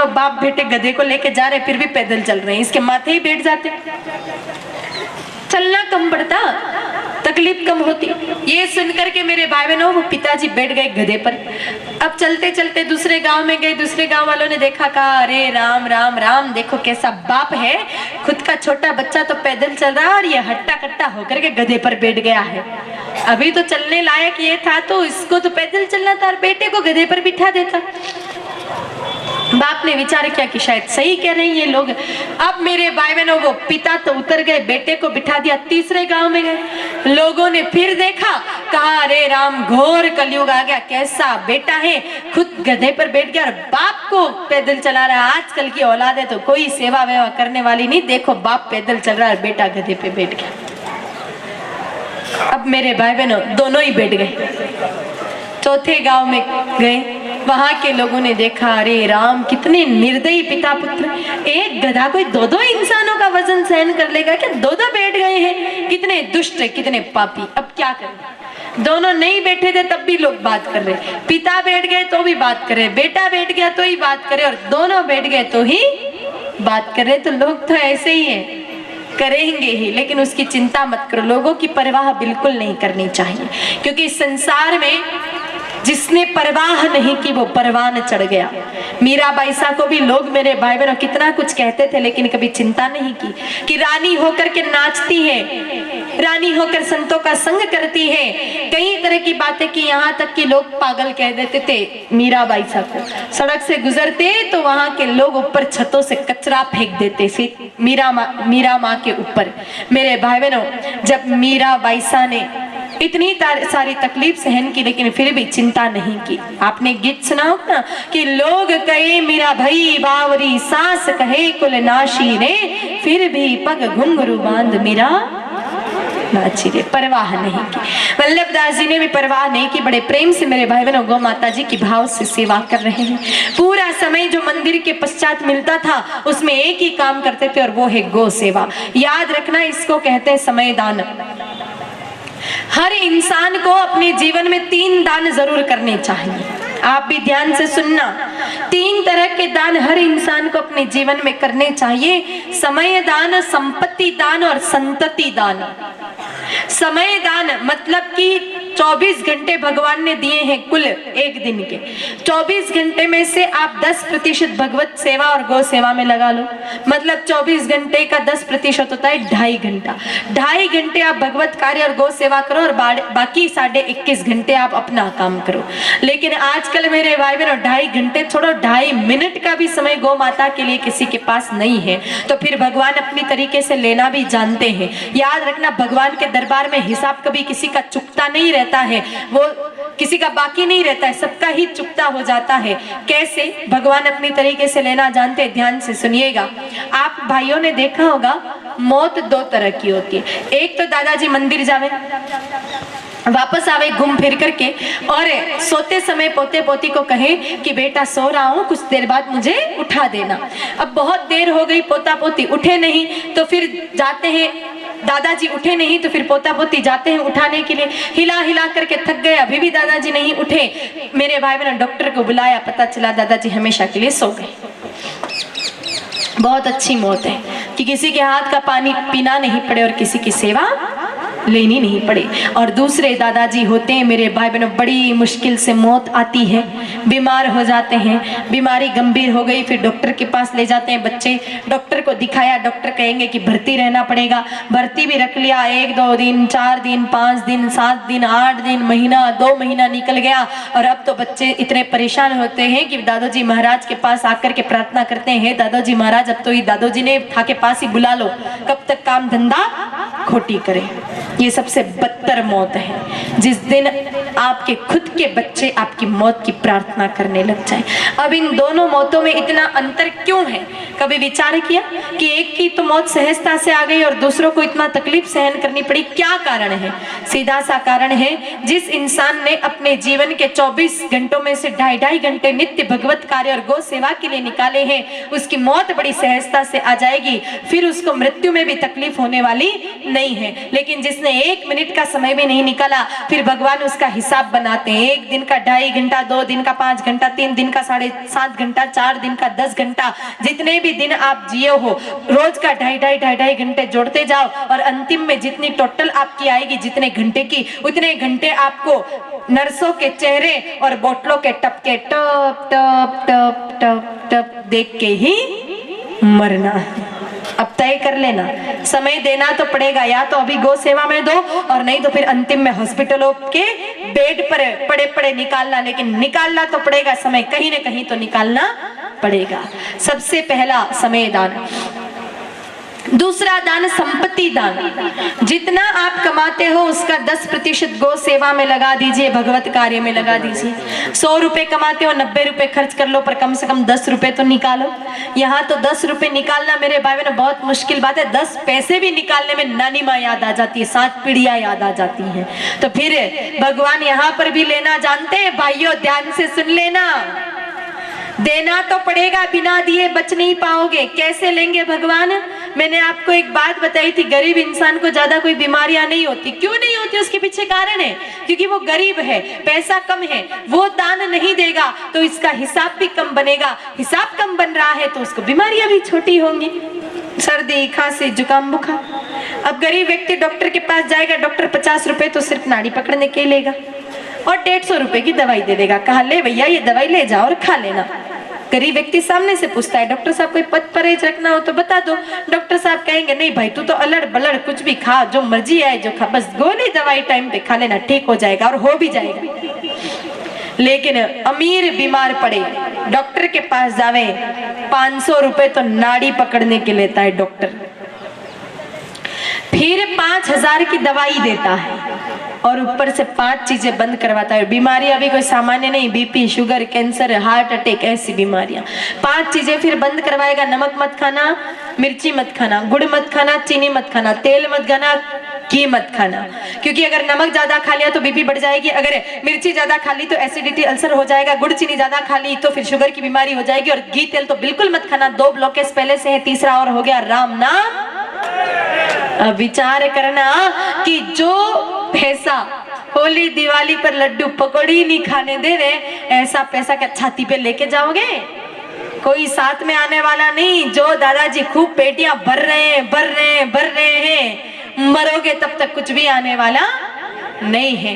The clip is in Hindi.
दोनों बाप बेटे गधे को लेके जा रहे, फिर भी पैदल चल रहे हैं, इसके माथे ही बैठ जाते, चलना कम पड़ता, तकलीफ कम होती। ये सुनकर के मेरे भाई बहनों वो पिताजी बैठ गए गधे पर। अब चलते चलते दूसरे गांव में गए, दूसरे गांव वालों ने देखा, कहा अरे राम राम राम, देखो कैसा बाप है, खुद का छोटा बच्चा तो पैदल चल रहा है और ये हट्टा कट्टा होकर के गधे पर बैठ गया है। अभी तो चलने लायक ये था तो इसको तो पैदल चलना था और बेटे को गधे पर बिठा देता। बाप ने विचार किया कि शायद सही कह रहे हैं ये लोग। अब मेरे भाई बहनों वो पिता तो उतर गए, बेटे को बिठा दिया, तीसरे गांव में गए, लोगों ने फिर देखा, कहा अरे राम घोर कलयुग आ गया, कैसा बेटा है, खुद गधे पर बैठ गया और बाप को पैदल चला रहा है। आजकल की औलाद है तो कोई सेवा वेवा करने वाली नहीं, देखो बाप पैदल चल रहा है, बेटा गधे पे बैठ गया। अब मेरे भाई बहनों दोनों ही बैठ गए। चौथे गांव में गए, वहां के लोगों ने देखा अरे राम कितने निर्दयी पिता पुत्र, एक गधा कोई दो दो इंसानों का वजन सहन कर लेगा क्या, दो दो बैठ गए हैं, कितने दुष्ट कितने पापी। अब क्या करें, दोनों नहीं बैठे थे तब भी लोग बात कर रहे, पिता बैठ गए तो भी बात कर रहे, बेटा बैठ गया तो ही बात करे, और दोनों बैठ गए तो ही बात कर रहे। तो लोग तो ऐसे ही है, करेंगे ही, लेकिन उसकी चिंता मत करो, लोगों की परवाह बिल्कुल नहीं करनी चाहिए, क्योंकि संसार में जिसने परवाह नहीं की वो परवान चढ़ गया। मीराबाई सा को भी लोग मेरे भाई बहनों कितना कुछ कहते थे, लेकिन कभी चिंता नहीं की कि रानी होकर के नाचती है, रानी होकर संतों का संग करती है, कई तरह की बातें की, यहाँ तक कि लोग पागल कह देते थे मीराबाई सा को। सड़क से गुजरते तो वहां के लोग ऊपर छतों से कचरा फेंक देते थे मीरा माँ के ऊपर। मेरे भाई बहनों जब मीराबाई सा ने इतनी सारी तकलीफ सहन की, लेकिन फिर भी चिंता नहीं की। आपने गीत सुना हो ना कि लोग कहे मीरा भई बावरी, सास कहे कुल नाशी रे, फिर भी पग घुंघरू बांध मीरा नाची रे। परवाह नहीं की। वल्लभदास जी ने भी परवाह नहीं की, बड़े प्रेम से मेरे भाई बहनों गौ माता जी की भाव से सेवा कर रहे हैं। पूरा समय जो मंदिर के पश्चात मिलता था उसमें एक ही काम करते थे और वो है गौ सेवा। याद रखना, इसको कहते हैं समय दान। हर इंसान को अपने जीवन में 3 दान जरूर करने चाहिए। आप भी ध्यान से सुनना, 3 तरह के दान हर इंसान को अपने जीवन में करने चाहिए। समय दान, संपत्ति दान और संतति दान। समय दान मतलब कि 24 घंटे भगवान ने दिए हैं कुल एक दिन के, 24 घंटे में से आप 10% भगवत सेवा और गौ सेवा में लगा लो। मतलब 24 घंटे का 10% होता है 2.5 घंटा। 2.5 घंटे आप भगवत कार्य और गौ सेवा करो और बाकी 21.5 घंटे आप अपना काम करो। लेकिन आजकल मेरे भाई बहनों 2.5 घंटे छोड़ो, 2.5 मिनट का भी समय गौ माता के लिए किसी के पास नहीं है, तो फिर भगवान अपनी तरीके से लेना भी जानते हैं। याद रखना, भगवान के दरबार में हिसाब कभी किसी का चुकता नहीं रहता है, वो किसी का बाकी नहीं रहता है, सबका ही चुकता हो जाता है। कैसे? भगवान अपनी तरीके से लेना जानते हैं। ध्यान से सुनिएगा। आप भाइयों ने देखा होगा मौत 2 तरह की होती है। एक तो दादाजी मंदिर जावे, वापस आवे घूम फिर करके, और सोते समय पोते पोती को कहे कि बेटा सो रहा हूँ, कुछ देर बाद मुझे उठा देना। अब बहुत देर हो गई, पोता पोती उठे नहीं, तो फिर जाते हैं, दादाजी उठे नहीं तो फिर पोता पोती जाते हैं उठाने के लिए, हिला हिला करके थक गए, अभी भी दादाजी नहीं उठे। मेरे भाई बहन डॉक्टर को बुलाया, पता चला दादाजी हमेशा के लिए सो गए। बहुत अच्छी मौत है कि किसी के हाथ का पानी पीना नहीं पड़े और किसी की सेवा लेनी नहीं पड़े। और दूसरे दादाजी होते हैं मेरे भाई बहनों, बड़ी मुश्किल से मौत आती है, बीमार हो जाते हैं, बीमारी गंभीर हो गई, फिर डॉक्टर के पास ले जाते हैं बच्चे, डॉक्टर को दिखाया, डॉक्टर कहेंगे कि भर्ती रहना पड़ेगा। भर्ती भी रख लिया, 1-2 दिन, 4 दिन, 5 दिन, 7 दिन, 8 दिन, महीना, 2 महीना निकल गया। और अब तो बच्चे इतने परेशान होते हैं कि दादाजी महाराज के पास आकर के प्रार्थना करते हैं, दादाजी महाराज अब तो ये दादाजी ने था के पास ही बुला लो, कब तक काम धंधा खोटी करे। ये सबसे बदतर मौत है, जिस दिन आपके खुद के बच्चे आपकी मौत की प्रार्थना करने लग जाएं। अब इन दोनों मौतों में इतना अंतर क्यों है? कभी विचार किया कि एक की तो मौत सहजता से आ गई और दूसरों को इतना तकलीफ सहन करनी पड़ी? क्या कारण है? सीधा सा कारण है, जिस इंसान ने अपने जीवन के 24 घंटों में से 2.5 घंटे नित्य भगवत कार्य और गौ सेवा के लिए निकाले हैं, उसकी मौत बड़ी सहजता से आ जाएगी, फिर उसको मृत्यु में भी तकलीफ होने वाली नहीं है। लेकिन जिसने जिसने 1 मिनट का समय भी नहीं निकाला, फिर भगवान उसका हिसाब बनाते हैं। 1 दिन का 2.5 घंटा, 2 दिन का 5 घंटा, 3 दिन का 7.5 घंटा, 4 दिन का 10 घंटा, जितने भी दिन आप जिए हो रोज का 2.5 घंटे जोड़ते जाओ और अंतिम में जितनी टोटल आपकी आएगी, जितने घंटे की, उतने घंटे आपको नर्सों के चेहरे और बोतलों के टपके टप टप टप टप टप देख के ही मरना। अब तय कर लेना, समय देना तो पड़ेगा, या तो अभी गौ सेवा में दो और नहीं तो फिर अंतिम में हॉस्पिटलों के बेड पर पड़े पड़े निकालना, लेकिन निकालना तो पड़ेगा समय, कहीं ना कहीं तो निकालना पड़ेगा। सबसे पहला समय दान। दूसरा दान संपत्ति दान। जितना आप कमाते हो उसका 10% गौ सेवा में लगा दीजिए, भगवत कार्य में लगा दीजिए। 100 रुपए कमाते हो, 90 रुपए खर्च कर लो, पर कम से कम 10 रुपए तो निकालो। यहाँ तो 10 रुपए निकालना मेरे भाई बहनों बहुत मुश्किल बात है। 10 पैसे भी निकालने में नानी माँ याद आ जाती है, 7 पीढ़ियां याद आ जाती हैं। तो फिर भगवान यहाँ पर भी लेना जानते हैं। भाइयों ध्यान से सुन लेना, देना तो पड़ेगा, बिना दिए बच नहीं पाओगे। कैसे लेंगे भगवान? मैंने आपको एक बात बताई थी, गरीब इंसान को ज्यादा कोई बीमारियां नहीं होती। क्यों नहीं होती? उसके पीछे कारण है, क्योंकि वो गरीब है, पैसा कम है, वो दान नहीं देगा तो इसका हिसाब भी कम बनेगा। हिसाब कम बन रहा है तो उसको बीमारियां भी छोटी होंगी, सर्दी खांसी जुकाम बुखार। अब गरीब व्यक्ति डॉक्टर के पास जाएगा, डॉक्टर 50 रुपए तो सिर्फ नाड़ी पकड़ने के लेगा और 150 रुपए की दवाई दे देगा। कहा ले भैया ये दवाई ले जाओ और खा लेना। गरीब व्यक्ति सामने से पूछता है, डॉक्टर साहब कोई पथ परहेज रखना हो तो बता दो। डॉक्टर साहब कहेंगे नहीं भाई तू तो अलड़ बलड़ कुछ भी खा, जो मर्जी आए जो खा, बस गोली दवाई टाइम पे खा लेना, ठीक हो जाएगा, और हो भी जाएगा। लेकिन अमीर बीमार पड़े, डॉक्टर के पास जावे, 500 रुपए तो नाड़ी पकड़ने के लेता है डॉक्टर, फिर 5000 की दवाई देता है और ऊपर से 5 चीजें बंद करवाता है। बीमारियां भी कोई सामान्य नहीं, BP, sugar, cancer, heart attack, ऐसी बीमारियां। 5 चीजें फिर बंद करवाएगा। नमक मत खाना, मिर्ची मत खाना, गुड़ मत खाना, चीनी मत खाना, तेल मत खाना, घी मत खाना, क्योंकि अगर नमक ज्यादा खा लिया तो बीपी बढ़ जाएगी, अगर मिर्ची ज्यादा खा ली तो एसिडिटी अल्सर हो जाएगा, गुड़ चीनी ज्यादा खा ली तो फिर शुगर की बीमारी हो जाएगी, और घी तेल तो बिल्कुल मत खाना। 2 ब्लॉकेज पहले से है, तीसरा और हो गया राम नाम। अब विचार करना कि जो पैसा होली दिवाली पर लड्डू पकौड़ी नहीं खाने दे रहे, ऐसा पैसा क्या छाती पे लेके जाओगे? कोई साथ में आने वाला नहीं। जो दादाजी खूब पेटियां भर रहे हैं, मरोगे तब तक कुछ भी आने वाला नहीं है।